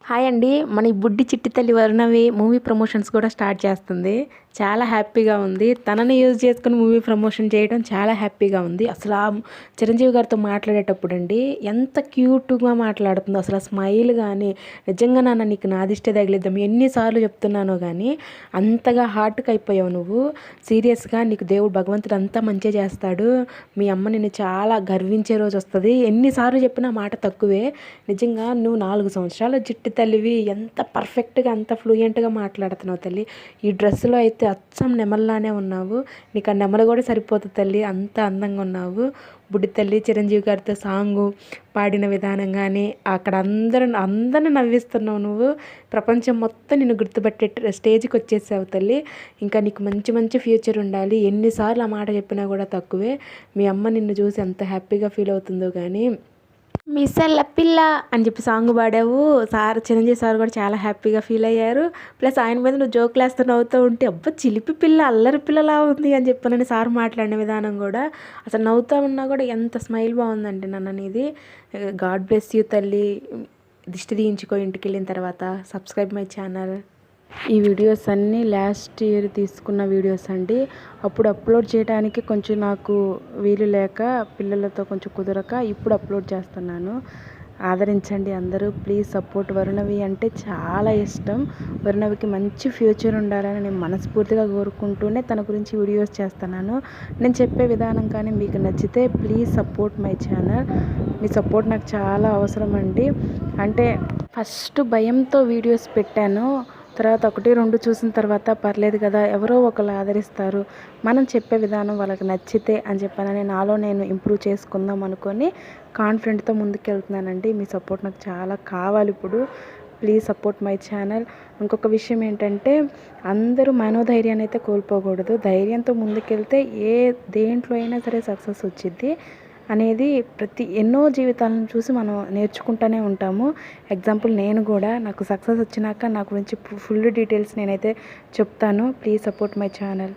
Hi అండి. మన ఈ బుడ్డి చిట్టి తల్లి వర్ణవి మూవీ ప్రమోషన్స్ కూడా స్టార్ట్ చేస్తుంది. చాలా హ్యాపీగా ఉంది. తనని యూజ్ చేసుకొని మూవీ ప్రమోషన్ చేయడం చాలా హ్యాపీగా ఉంది. అసలు ఆ చిరంజీవి గారితో మాట్లాడేటప్పుడు అండి ఎంత క్యూట్గా మాట్లాడుతుందో, అసలు ఆ స్మైల్ కానీ నిజంగా నాన్న నీకు నాదిష్టే తగిలిద్దాం ఎన్నిసార్లు చెప్తున్నానో కానీ అంతగా హార్ట్కి అయిపోయావు నువ్వు. సీరియస్గా నీకు దేవుడు భగవంతుడు అంతా మంచిగా చేస్తాడు. మీ అమ్మ నిన్ను చాలా గర్వించే రోజు వస్తుంది. ఎన్నిసార్లు చెప్పినా మాట తక్కువే. నిజంగా నువ్వు 4 సంవత్సరాల చిట్టి తల్లివి ఎంత పర్ఫెక్ట్గా అంత ఫ్లూయెంట్గా మాట్లాడుతున్నావు తల్లి. ఈ డ్రెస్సులో అయితే అచ్చం నెమల్లానే ఉన్నావు. నీకు ఆ నెమలు కూడా సరిపోతుంది తల్లి, అంత అందంగా ఉన్నావు. బుడ్డి తల్లి చిరంజీవి గారితో సాంగు పాడిన విధానం కానీ అక్కడ అందరిని నవ్విస్తున్నావు నువ్వు. ప్రపంచం మొత్తం నిన్ను గుర్తుపట్టే స్టేజ్కి వచ్చేసావు తల్లి. ఇంకా నీకు మంచి మంచి ఫ్యూచర్ ఉండాలి. ఎన్నిసార్లు ఆ మాట చెప్పినా కూడా తక్కువే. మీ అమ్మ నిన్ను చూసి ఎంత హ్యాపీగా ఫీల్ అవుతుందో కానీ. మిస్సల్ల పిల్ల అని చెప్పి సాంగ్ పాడావు. చిరంజీవి సార్ కూడా చాలా హ్యాపీగా ఫీల్ అయ్యారు. ప్లస్ ఆయన మీద నువ్వు జోకులు వేస్తూ నవ్వుతూ ఉంటే అబ్బా చిలిపి పిల్ల అల్లరి పిల్లలా ఉంది అని చెప్పనని సార్ మాట్లాడిన విధానం కూడా అసలు నవ్వుతూ ఉన్నా కూడా ఎంత స్మైల్ బాగుందండి నన్ను అనేది. గాడ్ బ్లెస్ యూ తల్లి. దిష్టి తీయించుకో ఇంటికి వెళ్ళిన తర్వాత. Subscribe my channel. ఈ వీడియోస్ అన్నీ లాస్ట్ ఇయర్ తీసుకున్న వీడియోస్ అండి. అప్పుడు అప్లోడ్ చేయడానికి కొంచెం నాకు వీలు లేక పిల్లలతో కొంచెం కుదరక ఇప్పుడు అప్లోడ్ చేస్తున్నాను. ఆదరించండి అందరూ ప్లీజ్. సపోర్ట్. వరుణవి అంటే చాలా ఇష్టం. వరుణవికి మంచి ఫ్యూచర్ ఉండాలని నేను మనస్ఫూర్తిగా కోరుకుంటూనే తన గురించి వీడియోస్ చేస్తున్నాను. నేను చెప్పే విధానం కానీ మీకు నచ్చితే please support my channel. Me support నాకు చాలా అవసరం అండి. అంటే ఫస్ట్ భయంతో వీడియోస్ పెట్టాను. తర్వాత 1, 2 చూసిన తర్వాత పర్లేదు కదా, ఎవరో ఒకరు ఆదరిస్తారు, మనం చెప్పే విధానం వాళ్ళకి నచ్చితే అని చెప్పానని నాలో నేను ఇంప్రూవ్ చేసుకుందాం అనుకొని కాన్ఫిడెంట్తో ముందుకెళ్తున్నానండి. మీ సపోర్ట్ నాకు చాలా కావాలి ఇప్పుడు. Please support my channel. ఇంకొక విషయం ఏంటంటే అందరూ మనోధైర్యాన్ని అయితే కోల్పోకూడదు. ధైర్యంతో ముందుకెళ్తే దేంట్లో అయినా సరే సక్సెస్ వచ్చింది అనేది ఎన్నో జీవితాలను చూసి మనం నేర్చుకుంటూనే ఉంటాము. ఎగ్జాంపుల్ నేను కూడా నాకు సక్సెస్ వచ్చినాక నా గురించి ఫుల్ డీటెయిల్స్ నేనైతే చెప్తాను. Please support my channel.